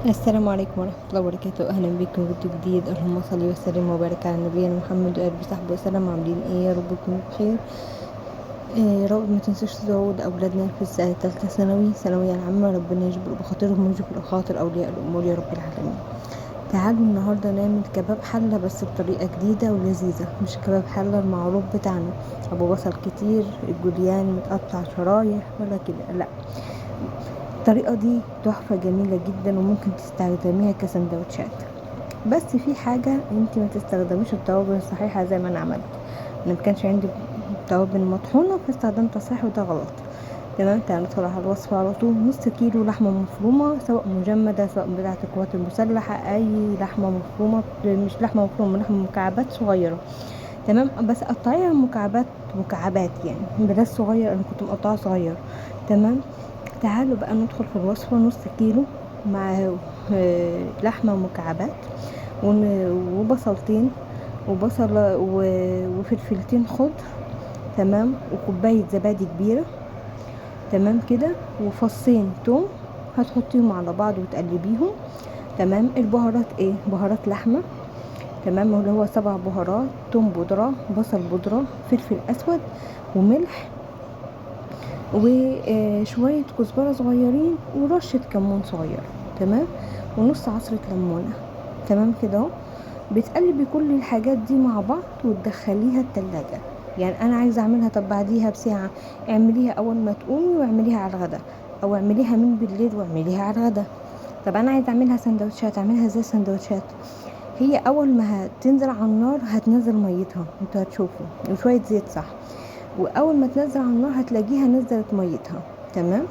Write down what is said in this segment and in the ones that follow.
السلام عليكم ورحمة الله وبركاته. أهلا بكم في فيديو جديد. اللهم صل وسلم وبارك على نبينا محمد وآله وصحبه وسلم. عاملين ايه؟ يا رب تكونوا بخير. يا رب ما تنسوش تدعوا لأولادنا في السنة الثالثة ثانوية العامة. ربنا يجبر بخاطرهم ويجبر بخاطر أولياء الأمور يا رب العالمين. تعالوا النهاردة نعمل كباب حلة بس بطريقة جديدة ولذيذة. مش كباب حلة المعروف بتاعنا أبو بصل كتير، الجوليان متقطع شرايح ولا كده، لا. الطريقة دي تحفة جميلة جدا وممكن تستخدميها كسندوتشات. بس في حاجة، انت ما تستخدميش التوابل الصحيحة زي ما انا عملت. انا مكانش عندي توابل مطحونة فاستخدمت صحيح وده غلط. تمام. تعالوا ندخل على الوصفة على طول. نص كيلو لحمة مفرومة، سواء مجمدة سواء بتاعة القوات المسلحة، اي لحمة مفرومة، مش لحمة مفرومة، لحمة مكعبات صغيرة. تمام. بس قطعيها مكعبات يعني، بلاش صغير، انا كنت مقطعة صغير. تمام. تعالوا بقى ندخل في الوصفة. نص كيلو مع لحمة مكعبات، وبصلتين، وبصلة وفلفلتين خضر. تمام. وكوباية زبادي كبيرة. تمام كده. وفصين توم هتحطيهم على بعض وتقلبيهم. تمام. البهارات ايه؟ بهارات لحمة. تمام. اللي هو 7 بهارات: توم بودرة، بصل بودرة، فلفل اسود، وملح، وشوية كزبرة صغيرين، ورشة كمون صغير. تمام. ونص عصرة ليمونة. تمام كده اهو. بتقلبي كل الحاجات دي مع بعض وتدخليها التلاجة. يعني انا عايزه اعملها، طب بعديها بساعة اعمليها اول ما تقومي واعمليها على الغدا، او اعمليها من بالليل واعمليها على الغدا. طب انا عايزه اعملها سندوتشات، اعملها زي سندوتشات. هي اول ما هتنزل على النار هتنزل ميتها، انتوا هتشوفوا، وشويه زيت، صح. واول ما تنزل على النار هتلاقيها نزلت ميتها. تمام.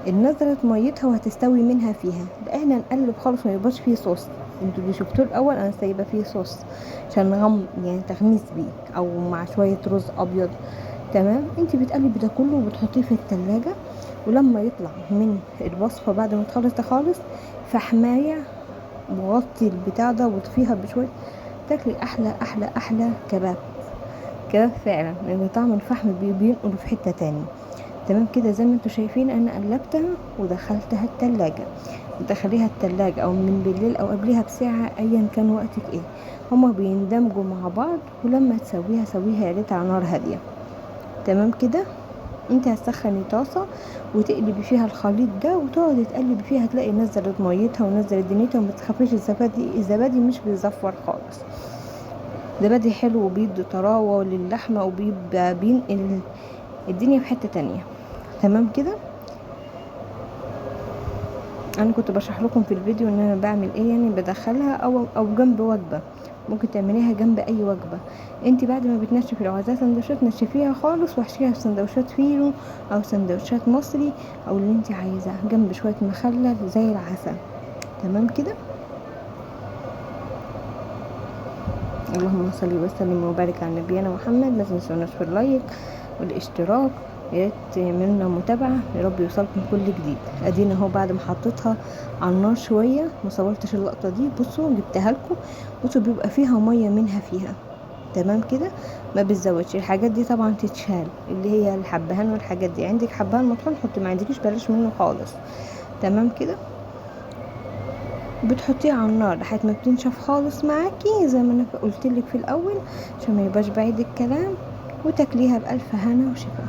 نزلت ميتها وهتستوي منها فيها. ده احنا نقلب خالص، ما يبقاش فيه صوص. انتوا اللي شفتوه الاول انا سايبه فيه صوص عشان يعني تغميس بيه، او مع شويه رز ابيض. تمام. انت بتقلبي ده كله وبتحطيه في التلاجة. ولما يطلع من الوصفه بعد ما تخلص خالص، في حمايه، وغطي البتاع ده وطفيها بشويه، تاكلي احلى احلى احلى كباب. كباب فعلا، لان طعم الفحم بينقل في حته تاني. تمام كده. زي ما انتوا شايفين انا قلبتها ودخلتها التلاجة. تدخليها التلاجة او من بالليل او قبلها بساعة، ايا كان وقتك ايه. هما بيندمجوا مع بعض. ولما تسويها سويها يا ريت على نار هادية. تمام كده. انت هتسخني طاسة وتقلبي فيها الخليط ده وتقعدي تقلبي فيها، هتلاقي نزلت ميتها ونزلت دنيتها. وما تخافيش، الزبادي مش بيزفر خالص. زبادي حلو وبيدي طراوة للحمة وبيبقى بينقل الدنيا في حتة تانية. تمام كده. انا كنت بشرح لكم في الفيديو ان انا بعمل ايه، يعني بدخلها او جنب وجبه. ممكن تعمليها جنب اي وجبه. انت بعد ما بتنشفي، لو عايزاها سندوتشات نشفيها خالص واحشيها في سندوتشات فينو او سندوتشات مصري، او اللي انت عايزاه، جنب شويه مخلل زي العسل. تمام كده. اللهم صل وسلم وبارك على نبينا محمد. ما تنسوناش في اللايك والاشتراك. يا ريت تعملنا متابعه، يا رب يوصلكم كل جديد. ادينا اهو بعد ما حطيتها على النار شويه، ما صورتش اللقطه دي، بصوا جبتها لكم. بصوا بيبقى فيها ميه منها فيها. تمام كده. ما بتزودش الحاجات دي طبعا، تتشال، اللي هي الحبهان والحاجات دي. عندك حبهان مطحون حطي، ما عندكيش بلاش منه خالص. تمام كده. بتحطيها على النار لحد ما بتنشف خالص معاكي زي ما انا قلتلك في الاول، عشان ما يبقاش بعيد الكلام. وتاكليها بألف هنا وشفا.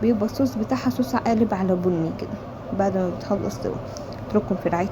بيبقى الصوص بتاعها صوص قالب على بني كده. بعد ما بتخلص اترككم في رعاية